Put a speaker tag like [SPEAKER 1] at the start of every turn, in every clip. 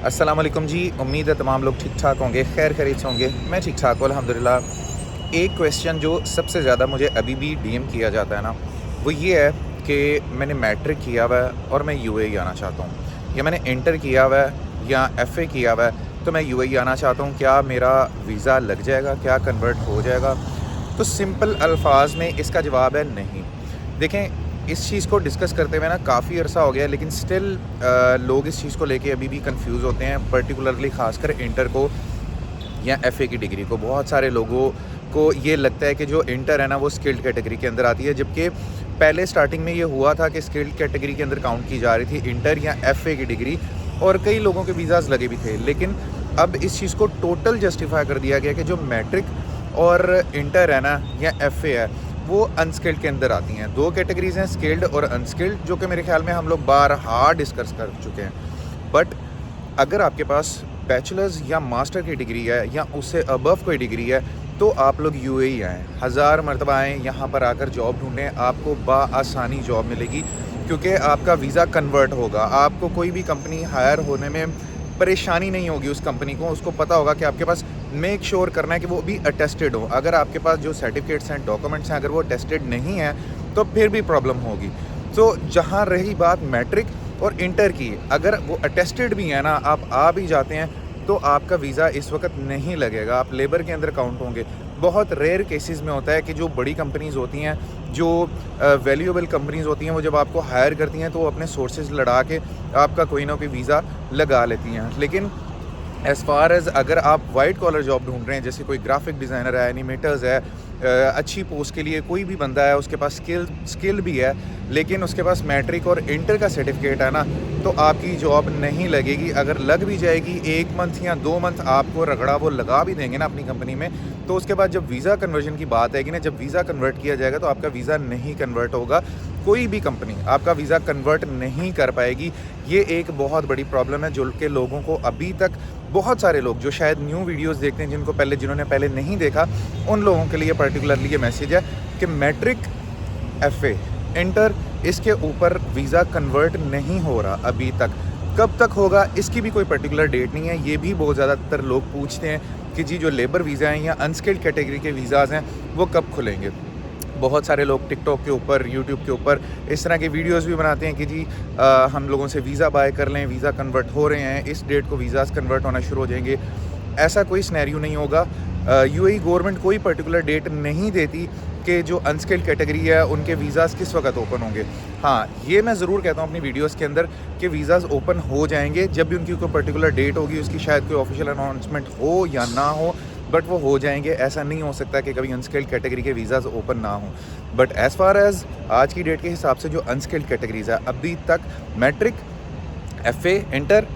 [SPEAKER 1] अस्सलाम वालेकुम जी। उम्मीद है तमाम लोग ठीक ठाक होंगे, खैर खैरियत से होंगे। मैं ठीक ठाक हूँ अल्हम्दुलिल्लाह। एक क्वेश्चन जो सबसे ज़्यादा मुझे अभी भी डीएम किया जाता है ना, वो ये है कि मैंने मैट्रिक किया हुआ है और मैं यूएई आना चाहता हूँ, या मैंने इंटर किया हुआ है या एफ़ए किया हुआ है तो मैं यूएई आना चाहता हूँ। क्या मेरा वीज़ा लग जाएगा, क्या कन्वर्ट हो जाएगा? तो सिंपल अल्फाज में इसका जवाब है नहीं। देखें, इस चीज़ को डिस्कस करते हुए ना काफ़ी अरसा हो गया, लेकिन स्टिल लोग इस चीज़ को लेके अभी भी कंफ्यूज होते हैं, पर्टिकुलरली ख़ासकर इंटर को या एफ़ए की डिग्री को। बहुत सारे लोगों को ये लगता है कि जो इंटर है ना वो स्किल्ड कैटेगरी के अंदर आती है, जबकि पहले स्टार्टिंग में ये हुआ था कि स्किल्ड कैटेगरी के अंदर काउंट की जा रही थी इंटर या एफ़ए की डिग्री, और कई लोगों के वीज़ाज़ लगे भी थे। लेकिन अब इस चीज़ को टोटल जस्टिफाई कर दिया गया कि जो मैट्रिक और इंटर है ना या एफ़ए है वो अनस्किल्ड के अंदर आती हैं। दो कैटेगरीज़ हैं, स्किल्ड और अनस्किल्ड, जो कि मेरे ख्याल में हम लोग बारहा डिस्कस कर चुके हैं। बट अगर आपके पास बैचलर्स या मास्टर की डिग्री है या उससे अबव कोई डिग्री है तो आप लोग यूएई आएँ, हज़ार मरतबा आएँ, यहाँ पर आकर जॉब ढूंढें, आपको बाआसानी जॉब मिलेगी, क्योंकि आपका वीज़ा कन्वर्ट होगा। आपको कोई भी कंपनी हायर होने में परेशानी नहीं होगी। उस कंपनी को उसको पता होगा कि आपके पास मेक श्योर करना है कि वो भी अटेस्टेड हो। अगर आपके पास जो सर्टिफिकेट्स हैं, डॉक्यूमेंट्स हैं, अगर वो अटेस्टेड नहीं है तो फिर भी प्रॉब्लम होगी। तो जहाँ रही बात मैट्रिक और इंटर की, अगर वो अटेस्टेड भी है ना, आप आ भी जाते हैं तो आपका वीज़ा इस वक्त नहीं लगेगा, आप लेबर के अंदर काउंट होंगे। बहुत रेयर केसेस में होता है कि जो बड़ी कंपनीज़ होती हैं, जो वैल्यूएबल कंपनीज़ होती हैं, वो जब आपको हायर करती हैं तो वो अपने सोर्सेज लड़ा के आपका कोई ना कोई वीज़ा लगा लेती हैं। लेकिन एज़ फार एज़ अगर आप वाइट कॉलर जॉब ढूंढ रहे हैं, जैसे कोई ग्राफिक डिज़ाइनर है, एनिमेटर्स है, अच्छी पोस्ट के लिए कोई भी बंदा है, उसके पास स्किल भी है, लेकिन उसके पास मैट्रिक और इंटर का सर्टिफिकेट है ना, तो आपकी जॉब नहीं लगेगी। अगर लग भी जाएगी 1 मंथ या 2 मंथ आपको रगड़ा वो लगा भी देंगे ना अपनी कंपनी में, तो उसके बाद जब वीज़ा कन्वर्जन की बात आएगी ना, जब वीज़ा कन्वर्ट किया जाएगा तो आपका वीज़ा नहीं कन्वर्ट होगा। कोई भी कंपनी आपका वीज़ा कन्वर्ट नहीं कर पाएगी। ये एक बहुत बड़ी प्रॉब्लम है जो कि लोगों को अभी तक, बहुत सारे लोग जो शायद न्यू वीडियोस देखते हैं, जिन्होंने पहले नहीं देखा, उन लोगों के लिए पर्टिकुलरली ये मैसेज है कि मैट्रिक, एफ़ए, इंटर, इसके ऊपर वीज़ा कन्वर्ट नहीं हो रहा अभी तक। कब तक होगा इसकी भी कोई पर्टिकुलर डेट नहीं है। ये भी बहुत ज़्यादातर लोग पूछते हैं कि जी जो लेबर वीज़ा हैं या अनस्किल्ड कैटेगरी के वीज़ाज़ हैं वो कब खुलेंगे। बहुत सारे लोग टिकटॉक के ऊपर, यूट्यूब के ऊपर इस तरह की वीडियोस भी बनाते हैं कि जी हम लोगों से वीज़ा बाय कर लें, वीज़ा कन्वर्ट हो रहे हैं, इस डेट को वीज़ास कन्वर्ट होना शुरू हो जाएंगे। ऐसा कोई सिनेरियो नहीं होगा। यूएई गवर्नमेंट कोई पर्टिकुलर डेट नहीं देती कि जो अनस्किल्ड कैटेगरी है उनके वीज़ास किस वक्त ओपन होंगे। हाँ, ये मैं ज़रूर कहता हूँ अपनी वीडियोस के अंदर कि वीज़ास ओपन हो जाएंगे जब भी उनकी कोई पर्टिकुलर डेट होगी। उसकी शायद कोई ऑफिशियल अनाउंसमेंट हो या ना हो, बट वो हो जाएंगे। ऐसा नहीं हो सकता कि कभी अनस्किल्ड कैटेगरी के वीज़ाज़ ओपन ना हों। बट एज़ फार एज़ आज की डेट के हिसाब से जो अनस्किल्ड कैटेगरीज़ है, अभी तक मैट्रिक, एफ़ए, इंटर,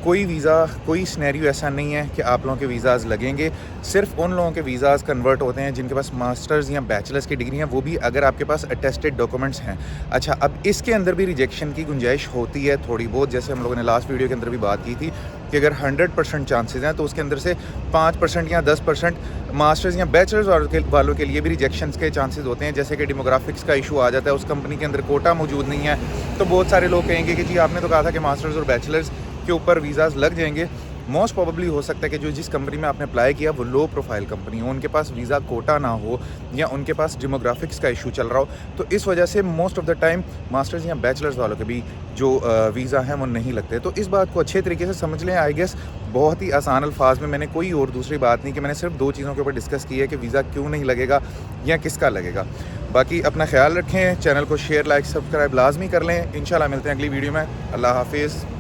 [SPEAKER 1] कोई वीज़ा, कोई सिनेरियो ऐसा नहीं है कि आप लोगों के वीज़ाज़ लगेंगे। सिर्फ उन लोगों के वीज़ाज़ कन्वर्ट होते हैं जिनके पास मास्टर्स या बैचलर्स की डिग्री हैं, वो भी अगर आपके पास अटेस्टेड डॉक्यूमेंट्स हैं। अच्छा, अब इसके अंदर भी रिजेक्शन की गुंजाइश होती है थोड़ी बहुत, जैसे हम लोगों ने लास्ट वीडियो के अंदर भी बात की थी कि अगर 100% चांसेस हैं तो उसके अंदर से 5% या 10% मास्टर्स या बैचलर्स वालों के लिए भी रिजेक्शन के चांसेस होते हैं। जैसे कि डेमोग्राफिक्स का इशू आ जाता है, उस कंपनी के अंदर कोटा मौजूद नहीं है, तो बहुत सारे लोग कहेंगे कि जी आपने तो कहा था कि मास्टर्स और बैचलर्स के ऊपर वीज़ाज़ लग जाएंगे। मोस्ट प्रोबेबली हो सकता है कि जो जिस कंपनी में आपने अप्लाई किया वो लो प्रोफाइल कंपनी हो, उनके पास वीज़ा कोटा ना हो, या उनके पास डेमोग्राफिक्स का इशू चल रहा हो, तो इस वजह से most of the time masters या बैचलर्स वालों के भी जो वीज़ा हैं वो नहीं लगते। तो इस बात को अच्छे तरीके से समझ लें। आई गेस बहुत ही आसान अल्फाज में, मैंने कोई और दूसरी बात नहीं कि मैंने सिर्फ 2 चीज़ों के ऊपर डिस्कस की है कि वीज़ा क्यों नहीं लगेगा या किसका लगेगा। बाकी अपना ख्याल रखें, चैनल को शेयर, लाइक, सब्सक्राइब लाजमी कर लें। इंशाल्लाह मिलते हैं अगली वीडियो में। अल्लाह हाफिज़।